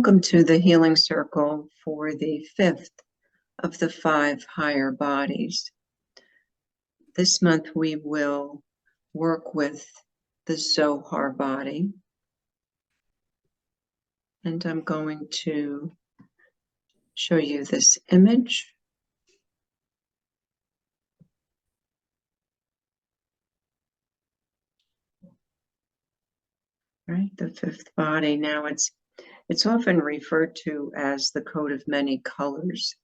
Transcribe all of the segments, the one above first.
Welcome to the Healing Circle for the 5th of the 5 higher bodies. This month we will work with the Zohar body, and I'm going to show you this image. Right, the 5th body. Now it's often referred to as the coat of many colors.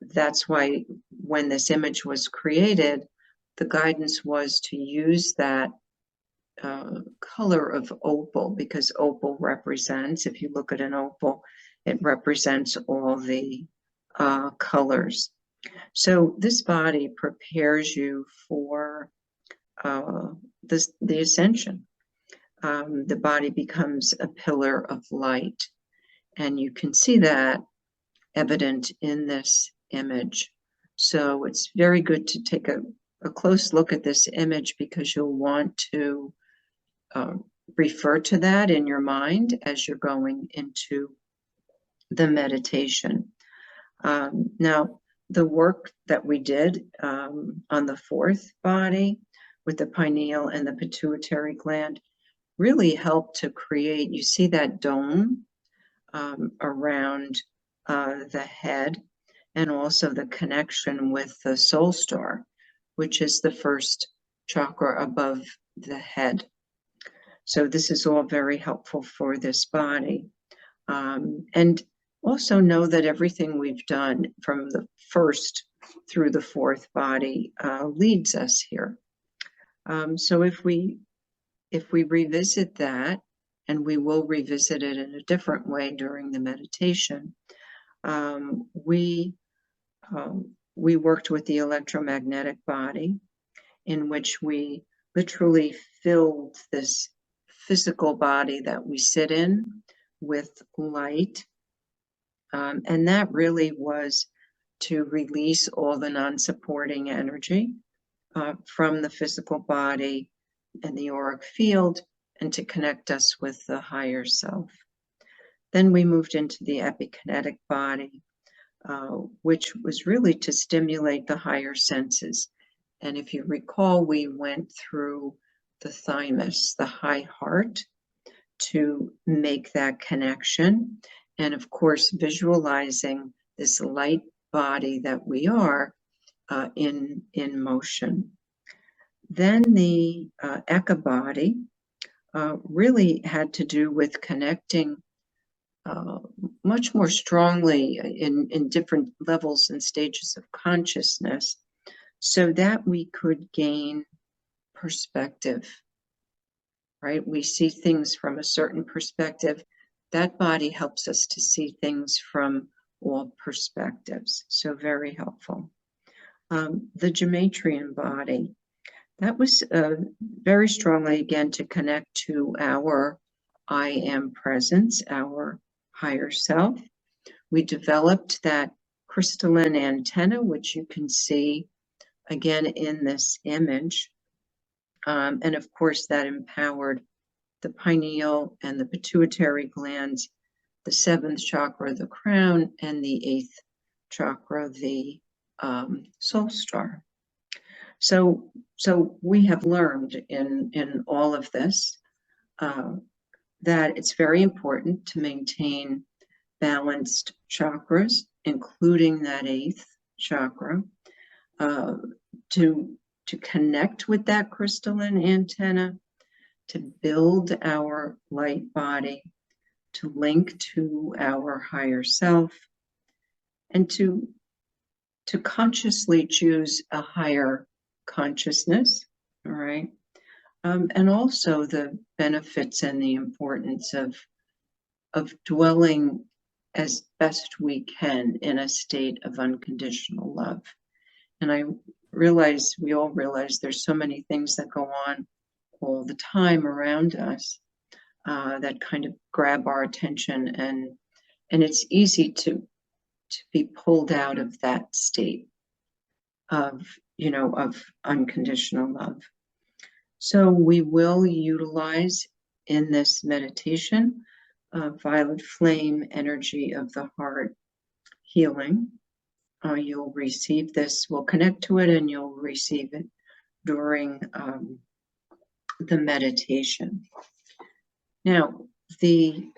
That's why when this image was created, the guidance was to use that color of opal, because opal represents, if you look at an opal, it represents all the colors. So this body prepares you for the ascension. The body becomes a pillar of light, and you can see that evident in this image. So it's very good to take a close look at this image, because you'll want to refer to that in your mind as you're going into the meditation. Now, the work that we did on the 4th body with the pineal and the pituitary gland really helped to create, you see that dome around the head, and also the connection with the soul star, which is the first chakra above the head. So this is all very helpful for this body. And also know that everything we've done from the 1st through the 4th body leads us here. So if we revisit that, and we will revisit it in a different way during the meditation, we worked with the electromagnetic body, in which we literally filled this physical body that we sit in with light. And that really was to release all the non-supporting energy from the physical body and the auric field, and to connect us with the higher self. Then we moved into the epikinetic body, which was really to stimulate the higher senses. And if you recall, we went through the thymus, the high heart, to make that connection. And of course, visualizing this light body that we are in motion. Then the Eka body really had to do with connecting much more strongly in different levels and stages of consciousness, so that we could gain perspective, right? We see things from a certain perspective. That body helps us to see things from all perspectives, so very helpful. The Gematrian body, that was very strongly, again, to connect to our I am presence, our higher self. We developed that crystalline antenna, which you can see again in this image. And of course, that empowered the pineal and the pituitary glands, the 7th chakra, the crown, and the 8th chakra, the soul star. So we have learned in all of this that it's very important to maintain balanced chakras, including that 8th chakra, to connect with that crystalline antenna, to build our light body, to link to our higher self, and to consciously choose a higher consciousness, all right? And also the benefits and the importance of dwelling as best we can in a state of unconditional love. And we all realize there's so many things that go on all the time around us that kind of grab our attention, and it's easy to be pulled out of that state of unconditional love. So we will utilize in this meditation, violet flame energy of the heart healing. You'll receive this, we'll connect to it, and you'll receive it during the meditation. Now, the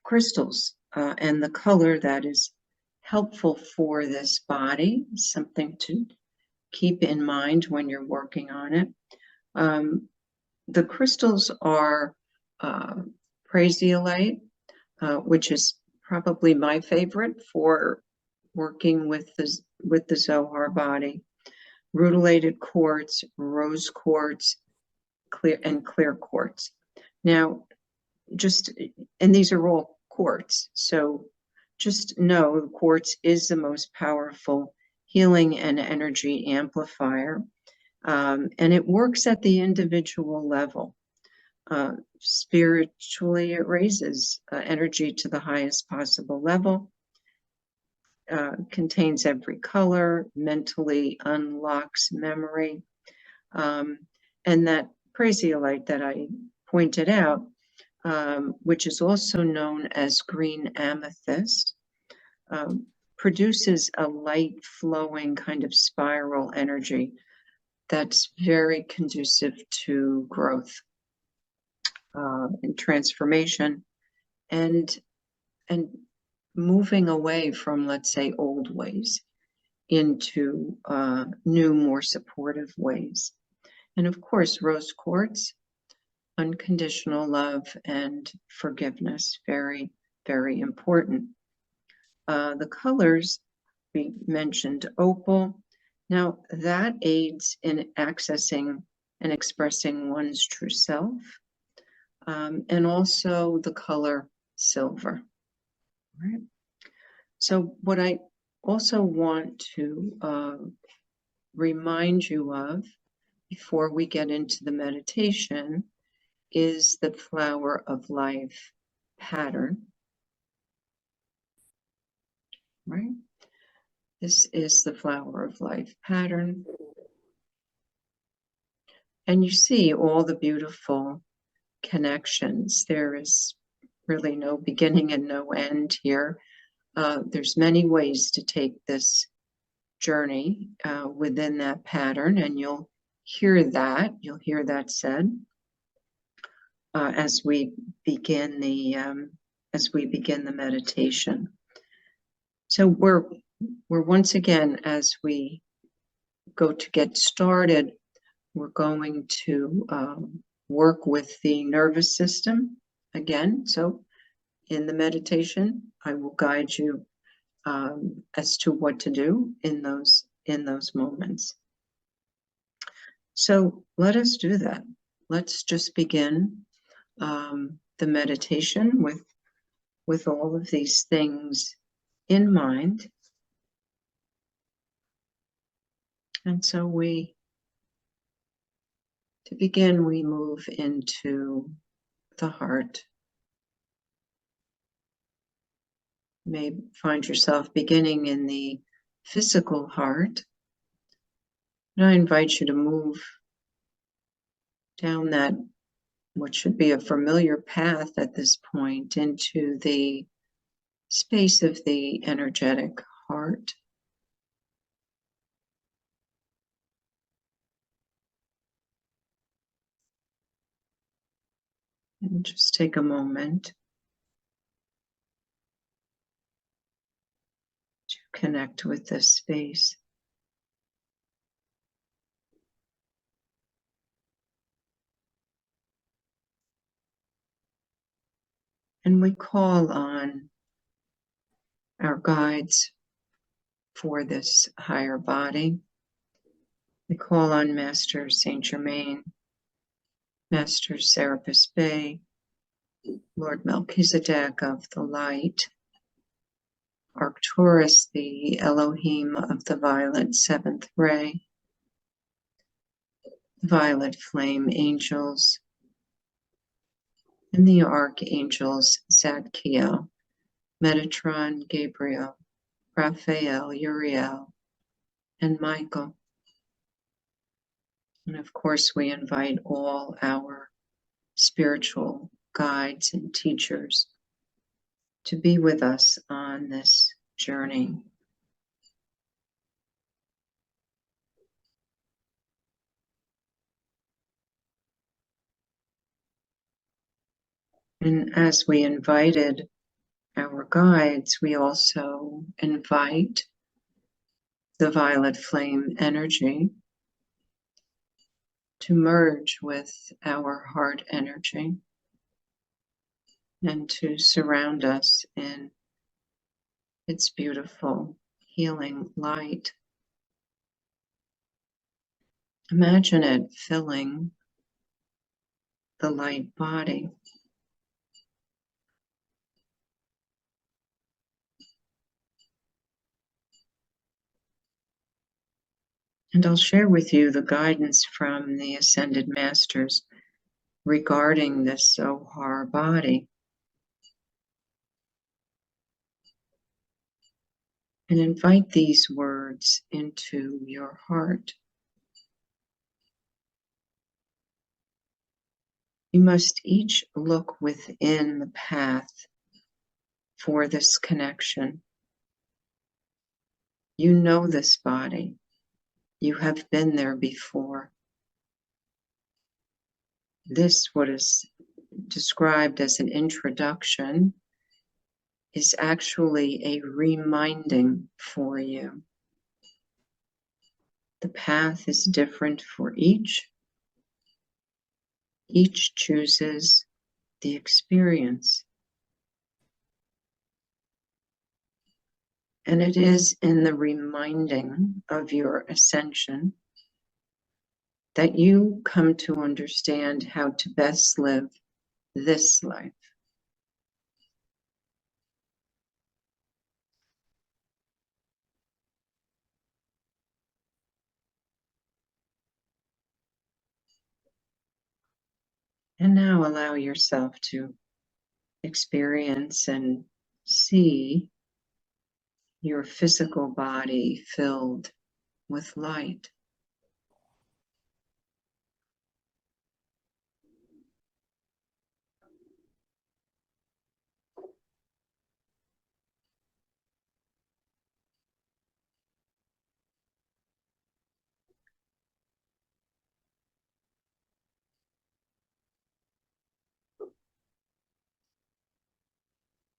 crystals and the color that is helpful for this body, something to keep in mind when you're working on it. The crystals are prasiolite, which is probably my favorite for working with the Zohar body. Rutilated quartz, rose quartz, clear quartz. Now, and these are all quartz, so just know quartz is the most powerful healing and energy amplifier, and it works at the individual level. Spiritually, it raises energy to the highest possible level, contains every color, mentally unlocks memory, and that prasiolite that I pointed out, which is also known as green amethyst, produces a light flowing kind of spiral energy that's very conducive to growth and transformation and moving away from, let's say, old ways into new, more supportive ways. And of course, rose quartz, unconditional love and forgiveness, very, very important. The colors, we mentioned opal. Now, that aids in accessing and expressing one's true self, and also the color silver. Right. So what I also want to remind you of before we get into the meditation is the flower of life pattern. Right? This is the flower of life pattern. And you see all the beautiful connections. There is really no beginning and no end here. There's many ways to take this journey within that pattern, and you'll hear that said as we begin the meditation. So we're once again, as we go to get started, we're going to work with the nervous system again. So in the meditation, I will guide you as to what to do in those moments. So let us do that. Let's just begin the meditation with all of these things in mind. And so to begin, we move into the heart. You may find yourself beginning in the physical heart. And I invite you to move down that, what should be a familiar path at this point, into the space of the energetic heart. And just take a moment to connect with this space. And we call on our guides for this higher body. We call on Master Saint Germain, Master Serapis Bey, Lord Melchizedek of the light, Arcturus, the Elohim of the violet seventh ray, violet flame angels, and the archangels Zadkiel, Metatron, Gabriel, Raphael, Uriel, and Michael. And of course, we invite all our spiritual guides and teachers to be with us on this journey. And as we invited our guides, we also invite the violet flame energy to merge with our heart energy and to surround us in its beautiful healing light. Imagine it filling the light body. And I'll share with you the guidance from the Ascended Masters regarding this Zohar body. And invite these words into your heart. You must each look within the path for this connection. You know this body. You have been there before. This, what is described as an introduction, is actually a reminding for you. The path is different for each. Each chooses the experience. And it is in the reminding of your ascension that you come to understand how to best live this life. And now allow yourself to experience and see your physical body filled with light.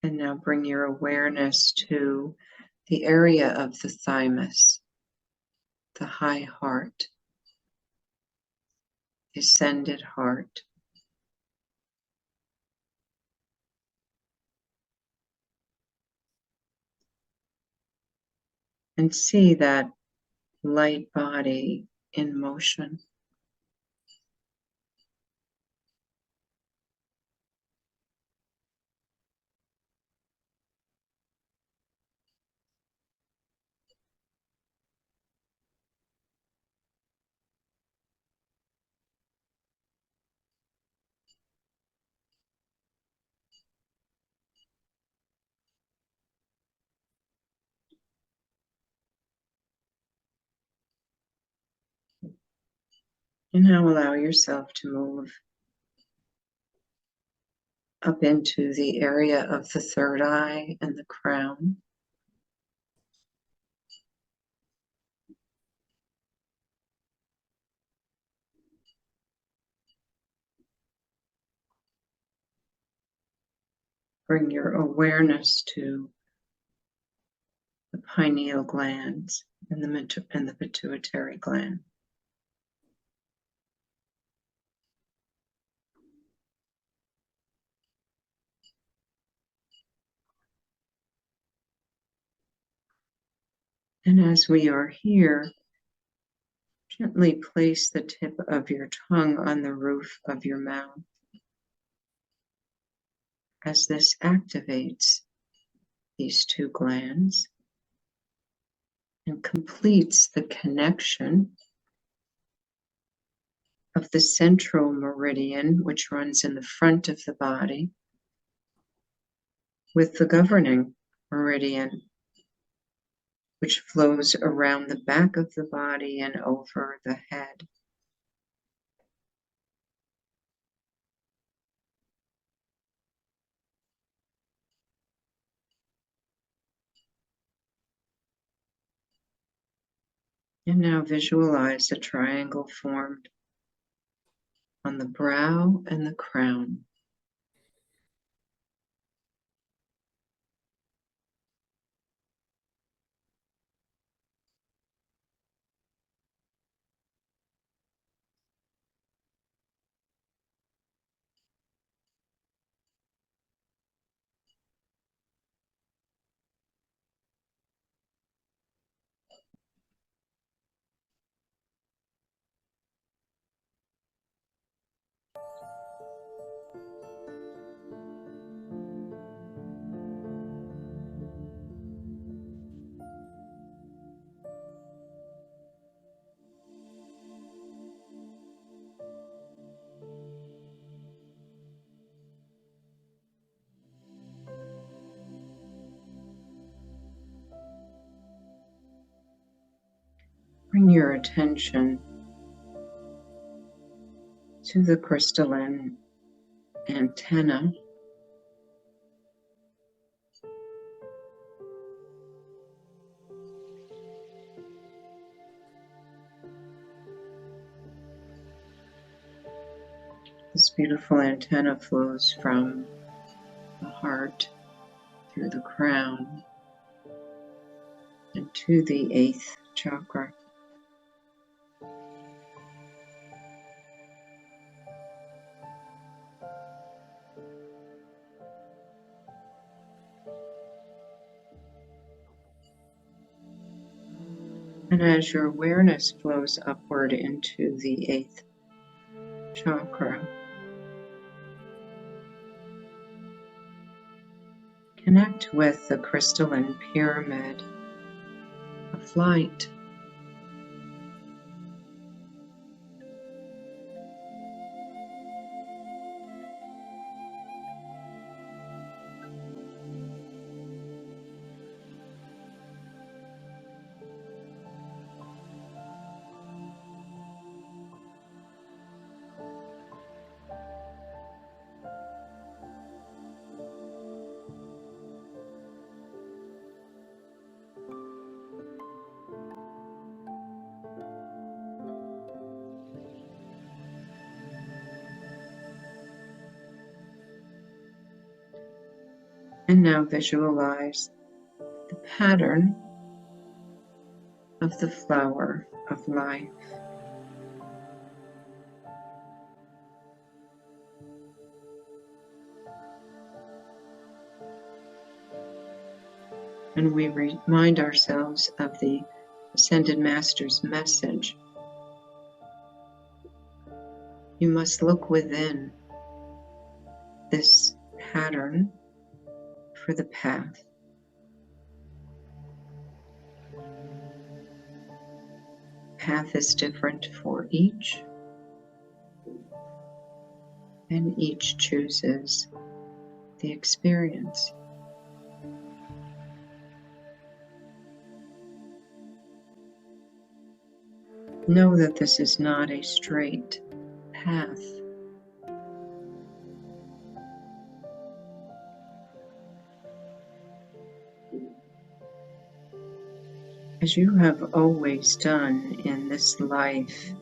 And now bring your awareness to the area of the thymus, the high heart, the ascended heart. And see that light body in motion. And now allow yourself to move up into the area of the third eye and the crown. Bring your awareness to the pineal glands and the pituitary gland. And as we are here, gently place the tip of your tongue on the roof of your mouth as this activates these two glands and completes the connection of the central meridian, which runs in the front of the body, with the governing meridian, which flows around the back of the body and over the head. And now visualize a triangle formed on the brow and the crown. Bring your attention to the crystalline antenna. This beautiful antenna flows from the heart through the crown and to the 8th chakra. And as your awareness flows upward into the 8th chakra, connect with the crystalline pyramid of light. And now visualize the pattern of the flower of life. And we remind ourselves of the Ascended Master's message. You must look within this pattern for the path. Path is different for each, and each chooses the experience. Know that this is not a straight path. As you have always done in this life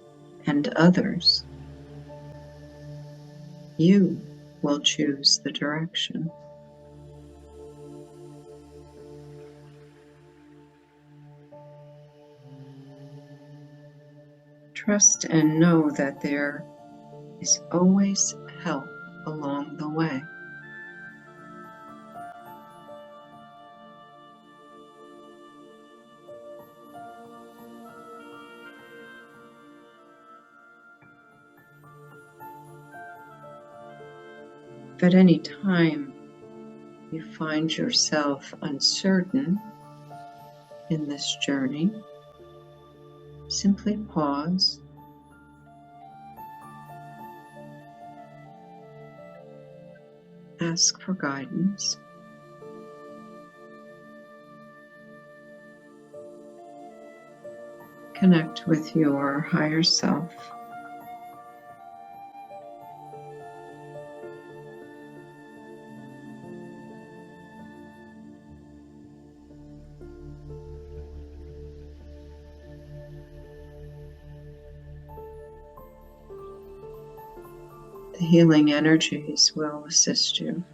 and others, you will choose the direction. Trust and know that there is always help along the way. If at any time you find yourself uncertain in this journey, simply pause, ask for guidance, connect with your higher self, The healing energies will assist you.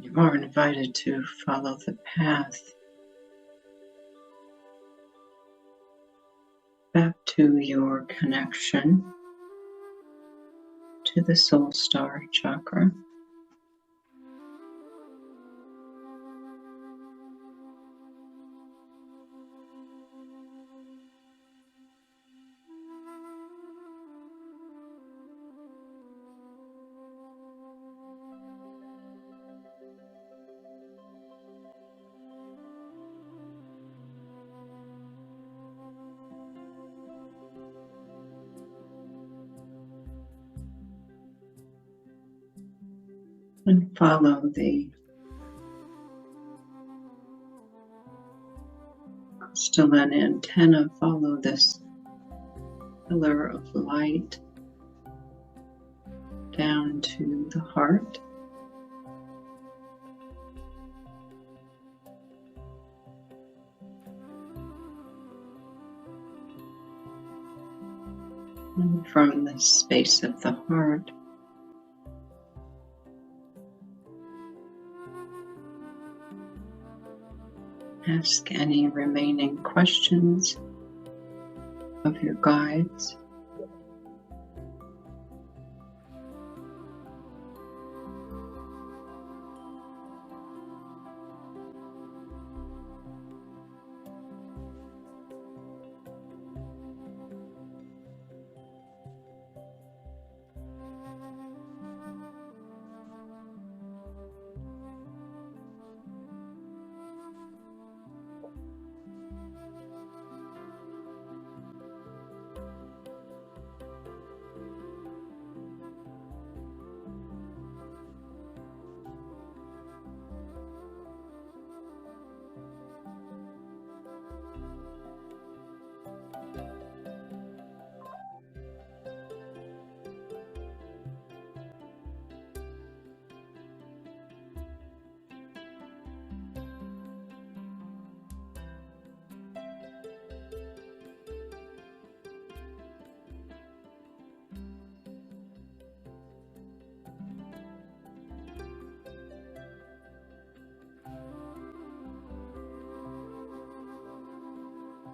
You are invited to follow the path back to your connection to the soul star chakra. And follow the crystalline antenna, follow this pillar of light down to the heart. And from the space of the heart, ask any remaining questions of your guides.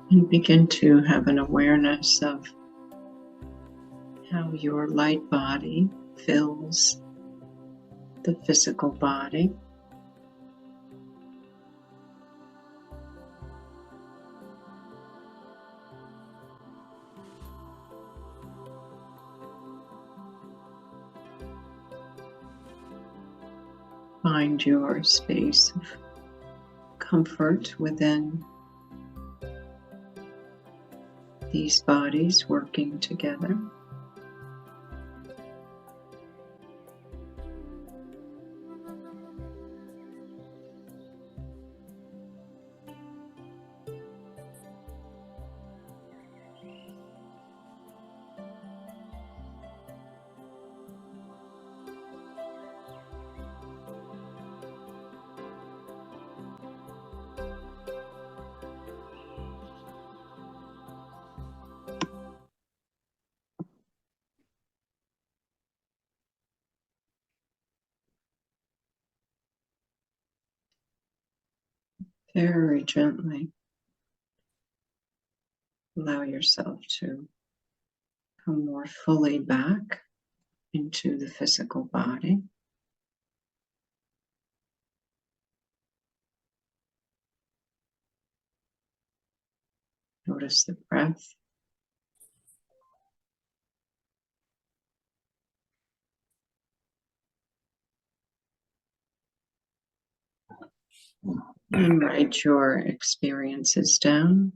And begin to have an awareness of how your light body fills the physical body. Find your space of comfort within these bodies working together. Very gently allow yourself to come more fully back into the physical body. Notice the breath. And write your experiences down.